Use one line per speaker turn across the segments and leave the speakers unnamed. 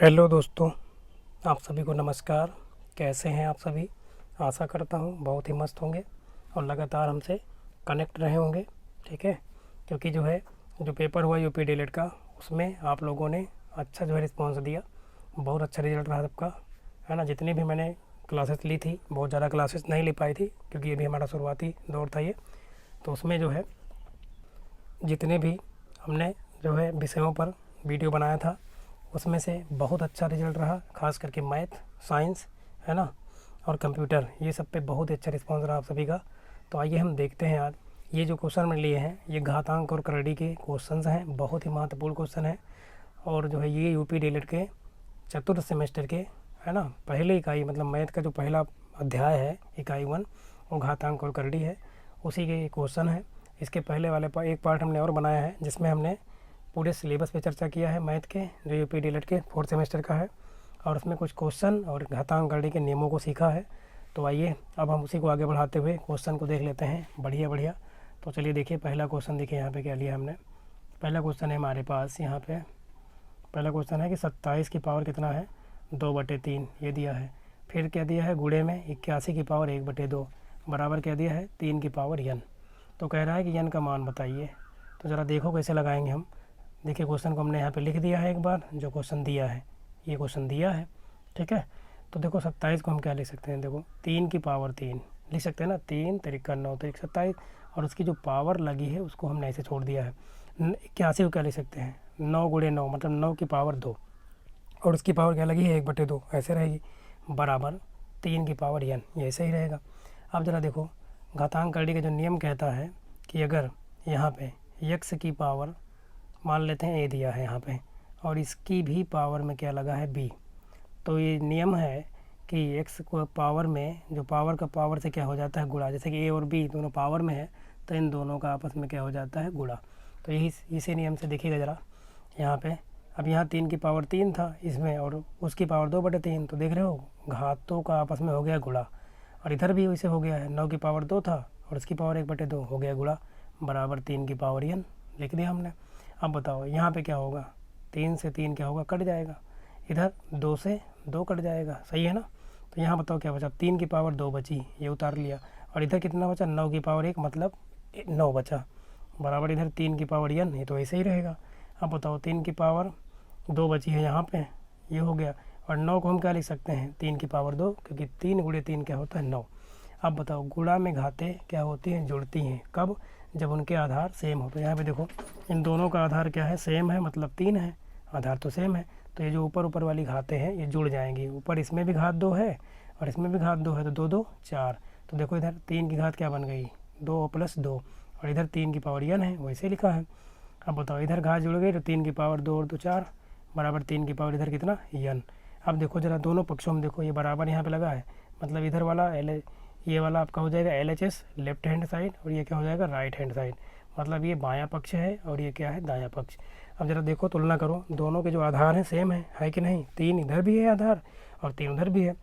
Hello दोस्तों, आप सभी को नमस्कार। कैसे हैं आप सभी? आशा करता हूँ बहुत ही मस्त होंगे और लगातार हमसे कनेक्ट रहे होंगे। ठीक है, क्योंकि जो पेपर हुआ यूपी डीएलएड का, उसमें आप लोगों ने अच्छा रिस्पॉन्स दिया। बहुत अच्छा रिजल्ट रहा सबका, है ना। जितनी भी मैंने क्लासेस ली थी, बहुत ज़्यादा क्लासेस नहीं ले पाई थी क्योंकि ये भी हमारा शुरुआती दौर था ये। तो उसमें जितने भी हमने विषयों पर वीडियो बनाया था, उसमें से बहुत अच्छा रिजल्ट रहा। खास करके मैथ, साइंस, है ना, और कंप्यूटर, ये सब पे बहुत ही अच्छा रिस्पांस रहा आप सभी का। तो आइए हम देखते हैं आज ये जो क्वेश्चन मैंने लिए हैं, ये घातांक और करड़ी के क्वेश्चंस हैं। बहुत ही महत्वपूर्ण क्वेश्चन है और ये यूपी डीएलएड के चतुर्थ सेमेस्टर के, है ना, पहले इकाई, मतलब मैथ का जो पहला अध्याय है, इकाई 1, वो घातांक और करड़ी है, उसी के क्वेश्चन है। इसके पहले वाले एक पार्ट हमने और बनाया है जिसमें हमने पूरे सिलेबस पे चर्चा किया है मैथ के, जो यूपी डीएलएड के 4th सेमेस्टर का है, और उसमें कुछ क्वेश्चन और घातांक करड़ी के नियमों को सीखा है। तो आइए अब हम उसी को आगे बढ़ाते हुए क्वेश्चन को देख लेते हैं। बढ़िया। तो चलिए देखिए, पहला क्वेश्चन देखिए यहाँ पे क्या लिया हमने। पहला क्वेश्चन है हमारे पास यहाँ पे, पहला क्वेश्चन है कि 27 की पावर कितना है, 2/3 ये दिया है। फिर क्या दिया है, गुणे में 81 की पावर 1/2 बराबर क्या दिया है, 3 की पावर n। तो कह रहा है कि n का मान बताइए। तो ज़रा देखो कैसे लगाएंगे हम। देखिए, क्वेश्चन को हमने यहाँ पे लिख दिया है एक बार, जो क्वेश्चन दिया है, ये क्वेश्चन दिया है। ठीक है, तो देखो 27 को हम क्या लिख सकते हैं, देखो 3 की पावर 3 लिख सकते हैं ना, 3 तरीका 9 तरीक 27, और उसकी जो पावर लगी है उसको हमने ऐसे छोड़ दिया है। 81 को क्या लिख सकते हैं, 9 गुणे 9 मतलब 9 की पावर 2, और उसकी पावर क्या लगी है 1/2, ऐसे रहेगी, बराबर 3 की पावर n, ये ऐसे ही रहेगा। अब ज़रा देखो, घातांक करड़ी का जो नियम कहता है कि अगर यहाँ पे x की पावर मान लेते हैं a दिया है यहाँ पे, और इसकी भी पावर में क्या लगा है b, तो ये नियम है कि x को पावर में, जो पावर का पावर से क्या हो जाता है गुणा। जैसे कि a और b दोनों पावर में है, तो इन दोनों का आपस में क्या हो जाता है, गुणा। तो यही इसी नियम से देखिएगा ज़रा यहाँ पे। अब यहाँ 3 की पावर 3 था इसमें, और उसकी पावर 2/3, तो देख रहे हो घातों का आपस में हो गया गुणा। और इधर भी वैसे हो गया है, 9 की पावर 2 था और उसकी पावर 1/2 हो गया गुणा, बराबर 3 की पावर n लिख दिया हमने। अब बताओ यहाँ पे क्या होगा, 3 से 3 क्या होगा, कट जाएगा, इधर 2 से 2 कट जाएगा, सही है ना। तो यहाँ बताओ क्या बचा, 3 की पावर 2 बची, ये उतार लिया, और इधर कितना बचा, 9 की पावर 1 मतलब 9 बचा, बराबर इधर 3 की पावर n, ये तो ऐसे ही रहेगा। अब बताओ 3 की पावर 2 बची है यहाँ पे, ये हो गया, और 9 को हम क्या लिख सकते हैं, 3 की पावर 2, क्योंकि 3 गुणे 3 क्या होता है, 9। अब बताओ गुणा में घातें क्या होती हैं, जुड़ती हैं, कब, जब उनके आधार सेम हो। तो यहाँ पे देखो इन दोनों का आधार क्या है, सेम है, मतलब 3 है, आधार तो सेम है, तो ये जो ऊपर वाली घातें हैं ये जुड़ जाएंगी। ऊपर इसमें भी घात 2 है और इसमें भी घात 2 है, तो 2 2 4। तो देखो इधर 3 की घात क्या बन गई, 2 + 2, और इधर 3 की पावर n है, वैसे लिखा है। अब बताओ इधर घात जुड़ गई, तो 3 की पावर 2 और 2 4, बराबर 3 की पावर इधर कितना, n। अब देखो ज़रा दोनों पक्षों में देखो, ये बराबर यहाँ पे लगा है, मतलब इधर वाला ये वाला आपका हो जाएगा LHS लेफ्ट हैंड साइड, और ये क्या हो जाएगा, राइट हैंड साइड, मतलब ये बायां पक्ष है और ये क्या है, दायां पक्ष। अब ज़रा देखो, तुलना करो, दोनों के जो आधार हैं सेम है कि नहीं, 3 इधर भी है आधार और 3 उधर भी है।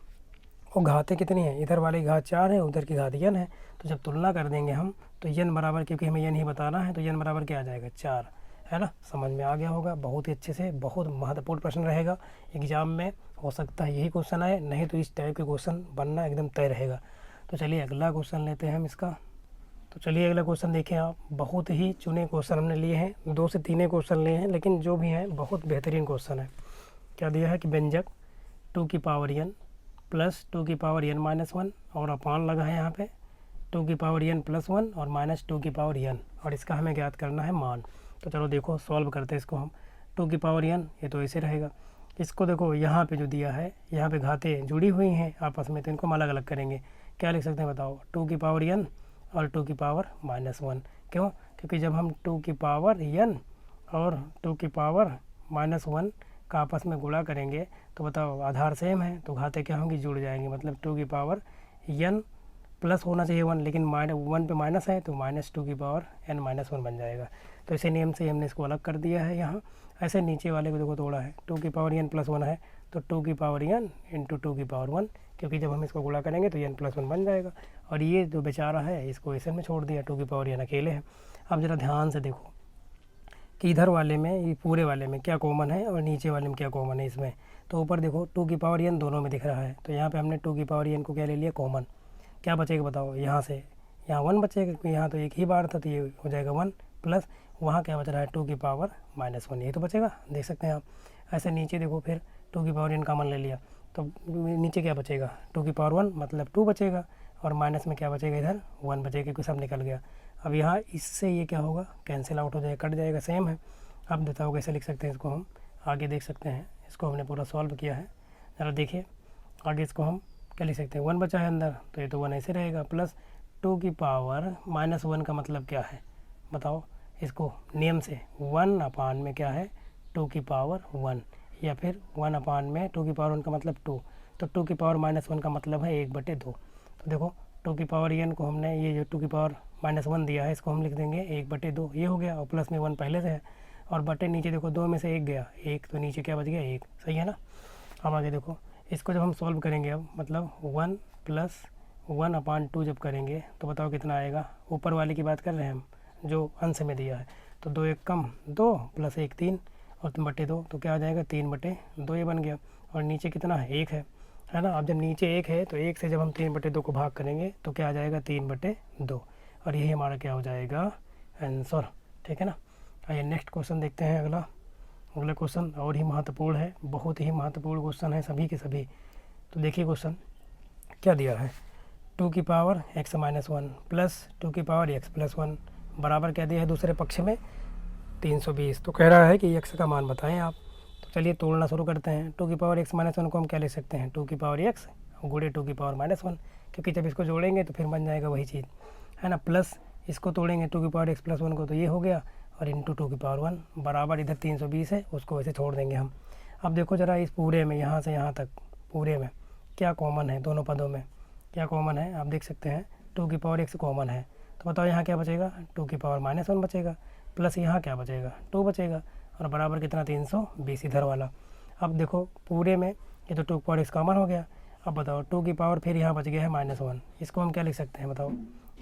और घातें कितनी है, इधर वाली घात 4 है, उधर की घात n है। तो जब तुलना कर देंगे हम, तो n बराबर, क्योंकि हमें n ही बताना है, तो n बराबर क्या आ जाएगा, 4, है ना। समझ में आ गया होगा, बहुत ही अच्छे से, बहुत महत्वपूर्ण प्रश्न रहेगा एग्जाम में। हो सकता है यही क्वेश्चन आए, नहीं तो इस टाइप के क्वेश्चन बनना एकदम तय रहेगा। तो चलिए अगला क्वेश्चन लेते हैं हम इसका। तो चलिए अगला क्वेश्चन देखें आप। बहुत ही चुने क्वेश्चन हमने लिए हैं, 2 से 3 क्वेश्चन लिए हैं, लेकिन जो भी हैं बहुत बेहतरीन क्वेश्चन है। क्या दिया है कि व्यंजक 2 की पावर n प्लस 2 की पावर n माइनस 1, और अपान लगा है यहाँ पे 2 की पावर n प्लस 1 और माइनस 2 की पावर n, और इसका हमें ज्ञात करना है मान। तो चलो देखो सॉल्व करते हैं इसको हम। 2 की पावर n, ये तो ऐसे रहेगा। इसको देखो यहाँ पे जो दिया है, यहाँ पे घातें जुड़ी हुई हैं आपस में, तो इनको हम अलग अलग करेंगे। क्या लिख सकते हैं बताओ, 2 की पावर n और 2 की पावर -1। क्यों, क्योंकि जब हम 2 की पावर n और 2 की पावर -1 का आपस में गुणा करेंगे, तो बताओ आधार सेम है, तो घातें क्या होंगी, जुड़ जाएंगी, मतलब 2 की पावर n प्लस होना चाहिए 1, लेकिन 1 पे माइनस है, तो -2 की पावर n-1 बन जाएगा। तो इसी नियम से हमने इसको अलग कर दिया है यहाँ। ऐसे नीचे वाले को देखो तोड़ा है, 2 की पावर n + 1 है, तो 2 की पावर n इंटू 2 की पावर 1, क्योंकि जब हम इसको गुणा करेंगे तो n+1 बन जाएगा। और ये जो बेचारा है इसको इसे में छोड़ दिया, 2 की पावर n अकेले है। अब ज़रा ध्यान से देखो, कि इधर वाले में, ये पूरे वाले में क्या कॉमन है और नीचे वाले में क्या कॉमन है इसमें। तो ऊपर देखो 2 की पावर n दोनों में दिख रहा है, तो यहाँ पे हमने 2 की पावर n को क्या ले लिया कॉमन। क्या बचेगा बताओ, यहाँ से यहाँ 1 बचेगा क्योंकि यहाँ तो एक ही बार था, तो ये हो जाएगा 1 प्लस वहाँ क्या बच रहा है 2 की पावर -1, यही तो बचेगा। देख सकते हैं आप। ऐसे नीचे देखो फिर 2 की पावर n कॉमन ले लिया तो नीचे क्या बचेगा 2 की पावर 1 मतलब 2 बचेगा, और माइनस में क्या बचेगा इधर 1 बचेगा क्योंकि सब निकल गया। अब यहाँ इससे ये क्या होगा कैंसिल आउट हो जाएगा, कट जाएगा, सेम है। अब बताओ कैसे लिख सकते हैं इसको हम, आगे देख सकते हैं। इसको हमने पूरा सॉल्व किया है, ज़रा देखिए आगे। इसको हम क्या लिख सकते हैं, 1 बचा है अंदर तो ये तो 1 ऐसे रहेगा, प्लस 2 की पावर -1 का मतलब क्या है बताओ इसको नियम से। 1 अपान में क्या है 2 की पावर 1, या फिर 1 अपान में 2 की पावर 1 का मतलब 2, तो 2 की पावर -1 का मतलब है 1/2। तो देखो 2 की पावर n को हमने, ये जो 2 की पावर -1 दिया है इसको हम लिख देंगे 1/2, ये हो गया, और प्लस में 1 पहले से है, और बटे नीचे देखो 2 में से 1 गया, 1 तो नीचे क्या बच गया 1, सही है ना। अब आगे देखो इसको जब हम सॉल्व करेंगे, अब मतलब 1 + 1/2 जब करेंगे तो बताओ कितना आएगा। ऊपर वाले की बात कर रहे हैं हम जो अंश में दिया है, तो 2 1 कम 2 + 1 3 और 3/2, तो क्या आ जाएगा 3/2 ये बन गया। और नीचे कितना है 1 है ना। अब जब नीचे 1 है तो 1 से जब हम 3/2 को भाग करेंगे तो क्या आ जाएगा 3/2, और यही हमारा क्या हो जाएगा आंसर, ठीक है ना। आइए नेक्स्ट क्वेश्चन देखते हैं। अगला क्वेश्चन और ही महत्वपूर्ण है, बहुत ही महत्वपूर्ण क्वेश्चन है सभी के सभी। तो देखिए क्वेश्चन क्या दिया है, 2 की पावर x -1 प्लस 2 की पावर x + 1 बराबर क्या दिया है दूसरे पक्ष में 320। तो कह रहा है कि x का मान बताएं आप। तो चलिए तोड़ना शुरू करते हैं। 2 की पावर x -1 को हम क्या ले सकते हैं 2 की पावर x गुणे 2 की पावर -1, क्योंकि जब इसको जोड़ेंगे तो फिर बन जाएगा वही चीज़ है ना। प्लस इसको तोड़ेंगे 2 की पावर x + 1 को, तो ये हो गया, और इंटू 2 की पावर 1 बराबर इधर 320 है, उसको वैसे छोड़ देंगे हम। अब देखो ज़रा इस पूरे में यहाँ से यहाँ तक पूरे में क्या कॉमन है, दोनों पदों में क्या कॉमन है आप देख सकते हैं। 2 की पावर x कॉमन है, तो बताओ यहाँ क्या बचेगा 2 की पावर -1 बचेगा, प्लस यहाँ क्या बचेगा 2 बचेगा, और बराबर कितना 320 इधर वाला। अब देखो पूरे में ये तो 2 की पावर x कॉमन हो गया। अब बताओ 2 की पावर फिर यहाँ बच गया है -1, इसको हम क्या लिख सकते हैं बताओ।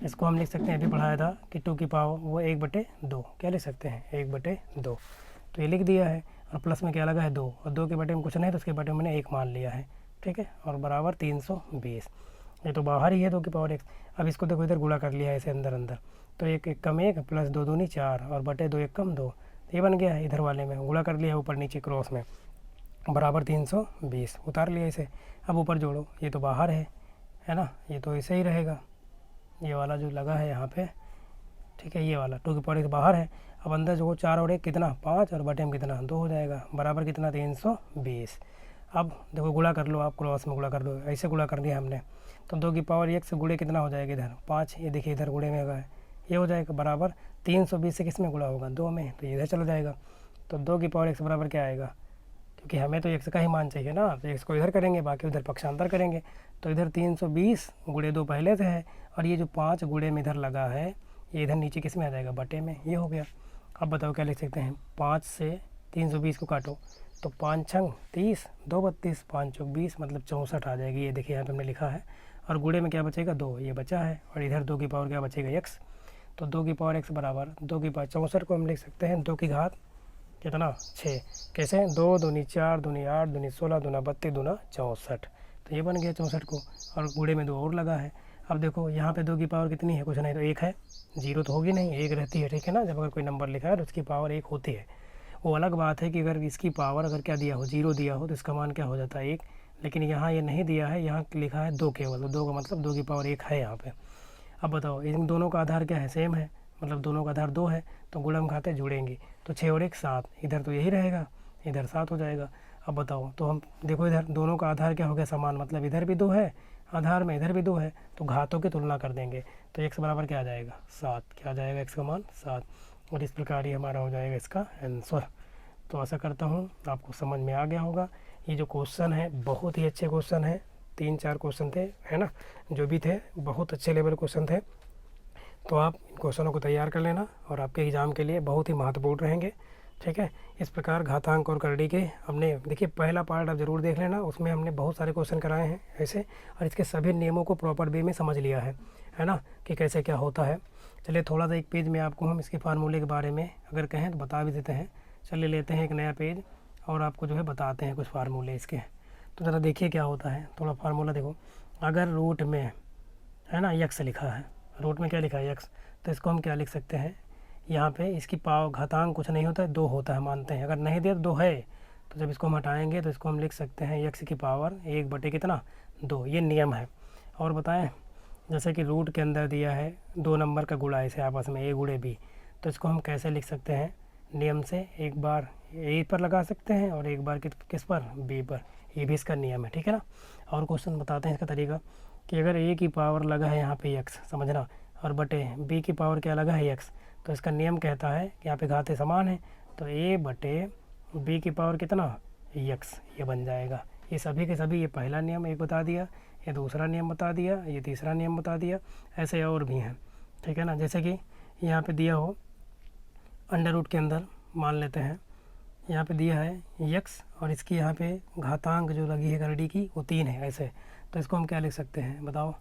इसको हम लिख सकते हैं, अभी पढ़ाया था कि 2 की पावर वो 1/2 क्या लिख सकते हैं 1/2, तो ये लिख दिया है। और प्लस में क्या लगा है 2, और 2 के बटे में कुछ नहीं तो उसके बटे में मैंने 1 मान लिया है, ठीक है, और बराबर 320। ये तो बाहर ही है 2 की पावर x। अब इसको देखो इधर गुणा कर लिया है ऐसे अंदर अंदर, तो 1 1 कम 1 प्लस 2 दूनी 4 और बटे 2 1 कम 2, ये बन गया है। इधर वाले में गुणा कर लिया है ऊपर नीचे क्रॉस में, बराबर 320 उतार लिया इसे। अब ऊपर जोड़ो, ये तो बाहर है ना, ये तो ऐसे ही रहेगा, ये वाला जो लगा है यहाँ पे, ठीक है, ये वाला 2 की पावर x बाहर है। अब अंदर जो 4 और 1 कितना 5 और बटे में कितना 2 हो जाएगा, बराबर कितना 320। अब देखो गुणा कर लो आप, क्रॉस में गुणा कर लो, ऐसे गुणा कर दिया हमने, तो 2 की पावर x से गुणे कितना हो जाएगा इधर 5, ये देखिए इधर गुणे में होगा, ये हो जाएगा बराबर 320 से किस में गुणा होगा 2 में, तो इधर चला जाएगा। तो 2 की पावर x बराबर क्या आएगा, क्योंकि हमें तो x का ही मान चाहिए ना, तो x को इधर करेंगे, बाकी उधर पक्षांतर करेंगे। तो इधर 320 गुणे 2 पहले से है, और ये जो 5 गुणे में इधर लगा है ये इधर नीचे किस में आ जाएगा बटे में, ये हो गया। अब बताओ क्या लिख सकते हैं, 5 से 320 को काटो तो 5 छंग 30 2 32 5 चौक 20 मतलब 64 आ जाएगी, ये देखिए यहाँ पे हमने लिखा है। और गुणे में क्या बचेगा 2, ये बचा है, और इधर 2 की पावर क्या बचेगा x, तो 2 की पावर x बराबर 2 की पावर 64 को हम लिख सकते हैं 2 की घात कितना 6, कैसे 2 दूनी 4 दूनी 8 दूनी 16 दूना 32 दूना 64, तो ये बन गया 64 को, और गुणे में 2 और लगा है। अब देखो यहाँ पे 2 की पावर कितनी है, कुछ नहीं तो 1 है, 0 तो होगी नहीं, 1 रहती है, ठीक है ना। जब अगर कोई नंबर लिखा है तो उसकी पावर 1 होती है। वो अलग बात है कि अगर इसकी पावर अगर क्या दिया हो 0 दिया हो तो इसका मान क्या हो जाता है 1, लेकिन यहाँ ये नहीं दिया है, यहाँ लिखा है 2 केवल, तो 2 का मतलब 2 की पावर 1 है यहाँ पे। अब बताओ इन दोनों का आधार क्या है, सेम है, मतलब दोनों का आधार 2 है, तो गुणम खाते जुड़ेंगे, तो 6 और 1 7, इधर तो यही रहेगा, इधर 7 हो जाएगा। अब बताओ तो हम देखो इधर दोनों का आधार क्या हो गया समान, मतलब इधर भी 2 है आधार में, इधर भी 2 है, तो घातों की तुलना कर देंगे, तो x बराबर क्या आ जाएगा 7, क्या आ जाएगा x का मान 7, और इस प्रकार ये हमारा हो जाएगा इसका आंसर। तो आशा करता हूँ आपको समझ में आ गया होगा। ये जो क्वेश्चन है बहुत ही अच्छे क्वेश्चन है, 3-4 क्वेश्चन थे है ना, जो भी थे बहुत अच्छे लेवल क्वेश्चन थे, तो आप इन क्वेश्चनों को तैयार कर लेना और आपके एग्ज़ाम के लिए बहुत ही महत्वपूर्ण रहेंगे, ठीक है। इस प्रकार घातांक और करड़ी के हमने देखिए पहला पार्ट आप ज़रूर देख लेना, उसमें हमने बहुत सारे क्वेश्चन कराए हैं ऐसे, और इसके सभी नियमों को प्रॉपर वे में समझ लिया है ना, कि कैसे क्या होता है। चलिए थोड़ा सा एक पेज में आपको हम इसके फार्मूले के बारे में अगर कहें तो बता भी देते हैं। चलिए लेते हैं एक नया पेज और आपको जो है बताते हैं कुछ फार्मूले इसके। तो ज़रा देखिए क्या होता है, थोड़ा फार्मूला देखो। अगर रूट में है ना यक्स लिखा है, रूट में क्या लिखा है यक्स, तो इसको हम क्या लिख सकते हैं, यहाँ पे इसकी पाव घातांक कुछ नहीं होता है, 2 होता है मानते हैं। अगर नहीं दिया तो 2 है, तो जब इसको हम हटाएंगे तो इसको हम लिख सकते हैं यक्स की पावर 1 बटे कितना 2। ये नियम है। और बताएं, जैसे कि रूट के अंदर दिया है 2 नंबर का गुणा इसे आपस में, a गुणे b, तो इसको हम कैसे लिख सकते हैं नियम से, एक बार a पर लगा सकते हैं और एक बार किस पर, b पर। ये भी इसका नियम है, ठीक है ना। और क्वेश्चन बताते हैं इसका तरीका कि अगर a की पावर लगा है यहाँ पे x, समझना, और बटे b की पावर क्या लगा है x, तो इसका नियम कहता है कि यहाँ पे घाते समान है, तो a बटे b की पावर कितना x, ये बन जाएगा। ये सभी के सभी, ये पहला नियम एक बता दिया, ये दूसरा नियम बता दिया, ये तीसरा नियम बता दिया, ऐसे और भी हैं, ठीक है ना। जैसे कि यहाँ पे दिया हो अंडर रूट के अंदर, मान लेते हैं यहाँ पे दिया है यक्स और इसकी यहाँ पे घातांक जो लगी है करड़ी की वो 3 है ऐसे, तो इसको हम क्या लिख सकते हैं बताओ।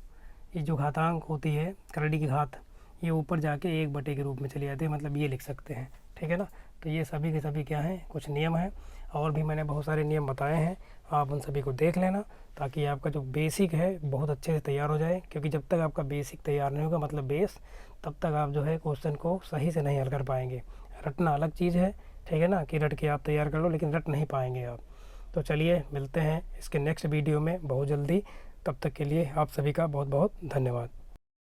ये जो घातांक होती है करड़ी की घात, ये ऊपर जाके 1 बटे के रूप में चली जाती है, मतलब ये लिख सकते हैं, ठीक है ना। तो ये सभी के सभी क्या हैं, कुछ नियम हैं। और भी मैंने बहुत सारे नियम बताए हैं, आप उन सभी को देख लेना ताकि आपका जो बेसिक है बहुत अच्छे से तैयार हो जाए। क्योंकि जब तक आपका बेसिक तैयार नहीं होगा, मतलब बेस, तब तक आप जो है क्वेश्चन को सही से नहीं हल कर पाएंगे। रटना अलग चीज़ है, ठीक है ना, कि रट के आप तैयार कर लो, लेकिन रट नहीं पाएंगे आप। तो चलिए मिलते हैं इसके नेक्स्ट वीडियो में बहुत जल्दी। तब तक के लिए आप सभी का बहुत बहुत धन्यवाद।